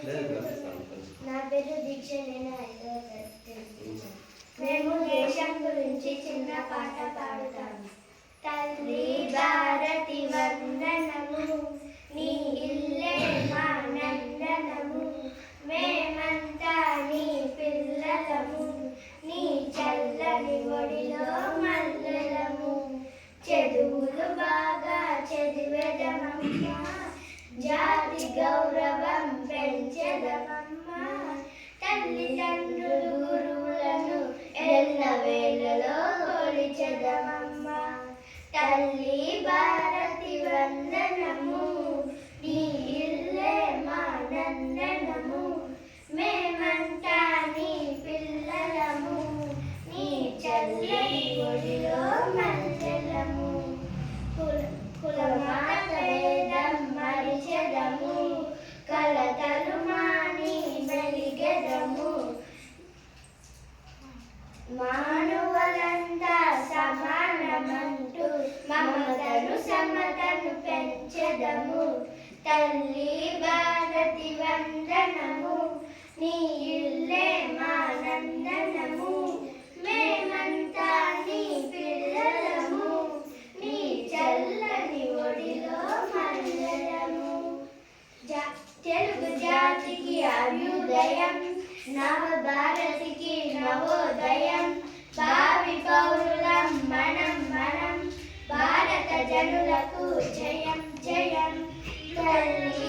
నా పేరు దీక్ష. నేను 5వ తరగతి. మేము దేశం గురించి చిన్న పాట పాడుతాము. తల్లి భారతి వందనము, నీ ఇల్లే మా నందనము. మేమంతా నీ పిల్లలము, నీ చల్లని ఒడిలో మల్లెలము. చదువులు బాగా చదివేదమమ్మా, జాతి గౌరవం పెంచెదమమ్మా. తల్లిదండ్రులు గురువులను ఎల్లవేళలో కొలిచెదమమ్మా. తల్లి భారతి వందనము, నీ ఇల్లే మా నందనము. మేమంతా నీ పిల్లలము, నీ చల్లని ఒడిలో మల్లెలము. కులమత భేదం మరిచెదము, కలతలు మాని మెలిగెదము. మానవులంతా సమానమంటూ మమతను సమతను పెంచెదము. తల్లి భారతి వందనము, నీ ఇల్లే మా నందనము. మేమంతా నీ పిల్లలము, నీ చల్లని ఒడిలో మల్లెలము. తెలుగు జాతికి అభ్యుదయం, నవ భారతికి నవోదయం. భావి పౌరులం మనం మనం, భారత జనులకు జయం జయం. తల్లి